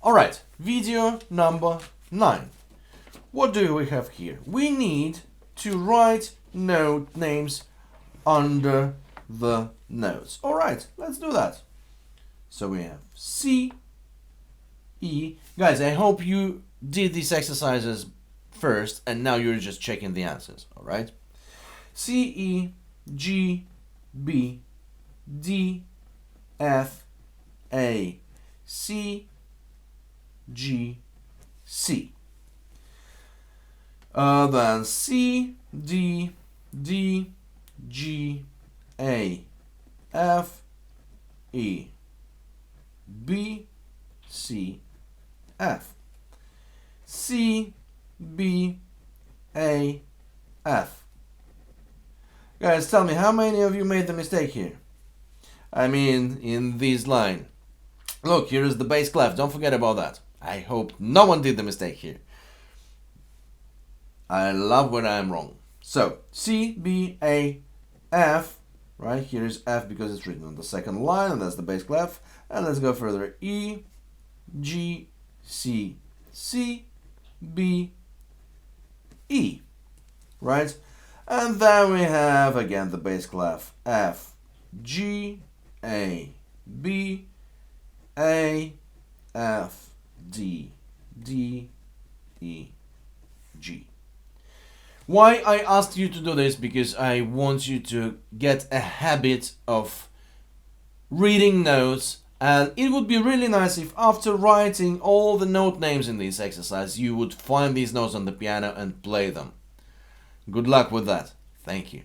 Alright, video number 9. What do we have here? We need to write note names under the notes. Alright, let's do that. So we have C, E. Guys, I hope you did these exercises first and now you're just checking the answers. Alright? C, E, G, B, D, F, A, C, G, C. Then C, D, D, G, A, F, E, B, C, F. C, B, A, F. Guys, tell me, how many of you made the mistake here? I mean, in this line. Look, here is the bass clef. Don't forget about that. I hope no one did the mistake here. I love when I'm wrong. So, C, B, A, F. Right, here is F because it's written on the second line, and that's the bass clef. And let's go further. E, G, C, C, B, E. Right? And then we have, again, the bass clef. F, G, A, B, A, F, D, D, E, G. Why I asked you to do this? Because I want you to get a habit of reading notes, and it would be really nice if after writing all the note names in this exercise you would find these notes on the piano and play them. Good luck with that. Thank you.